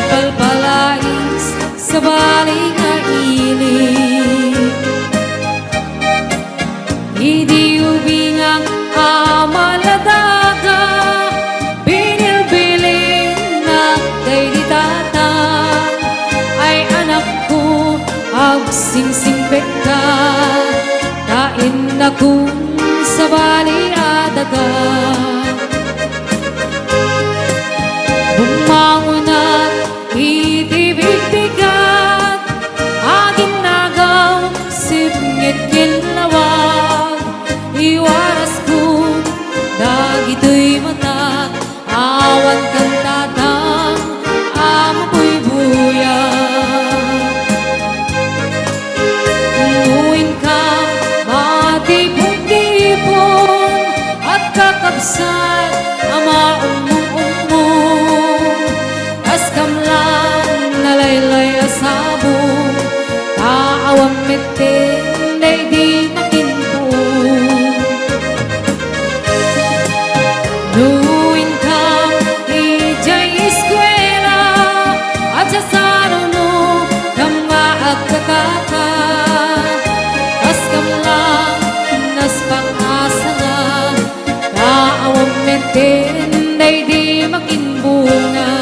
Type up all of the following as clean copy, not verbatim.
palpalais sa baling nga ilig. Idi ubingang amaladaga, binilbiling na kay ditata, ay anak ko agsingsingpet ka, kain na kung sa bali adaga. Bumangon at itibigtigat, agin nagaw sipngit kinlawag, iwaras ko dagito'y mata, awan kang tatang amoy buya. Umuin ka matipon-tipon at kakabsat ama umong-umong, tas kamlang nalaylay asabong, kaawang metin na di makinpong. Nuin kang ijay eskwela at sa saruno kang maagkakaka, tas kamlang nas pang-asa nga, kaawang metin na di makinbunga.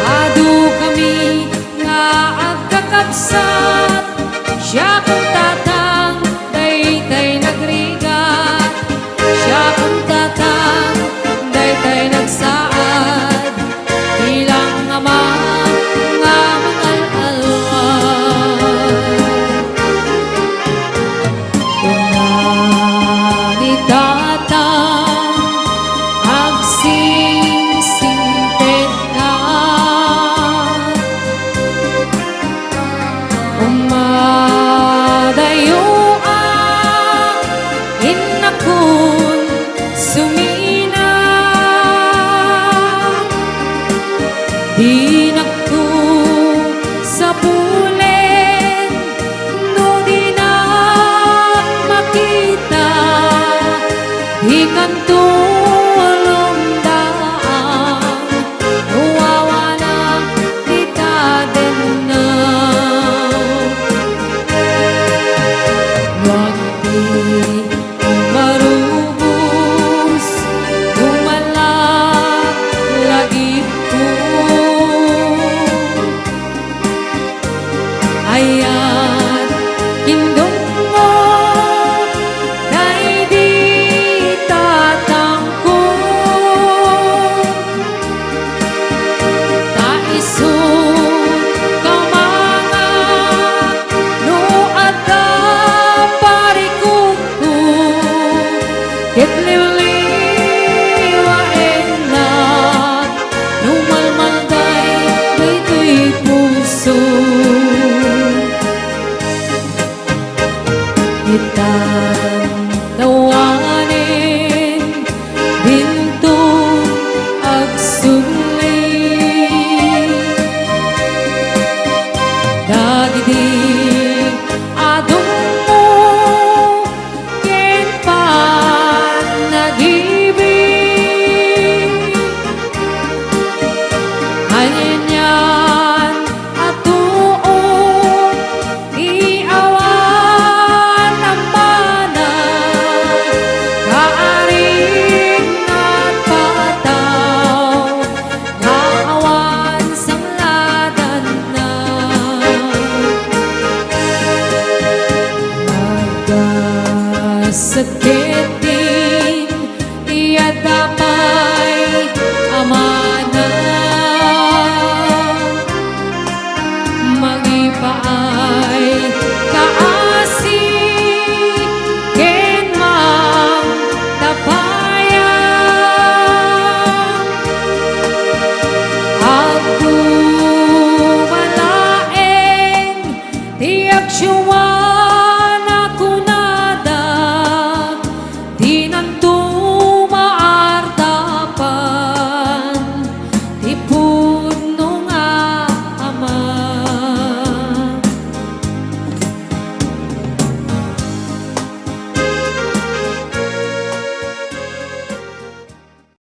Adu kami nga agkakabsat, siya kong tatang daytay nagrigat, siya kong tatang daytay nagsaad, bilang ama nga mangal-alwan. Tunani tatang agsingsingpet ka, umadayuan inakun sumina, di naku sa pulen no di na makita, ikan tulong daan, uwawa na kita din na. Wag di marubos, umalak lagi po, ayan kindong mo dahil di tatangko, taiso kamangat no ada parikuko, kitliliwa enak no malmalday dito'y puso. Itang tawanin bintong agsuli, dagiti adong mo ken panag-ibig, hanyan at tuon iawan ang mana, kaaring at pataw, kaawan sang ladan na. Magkasakit din, iya damay ama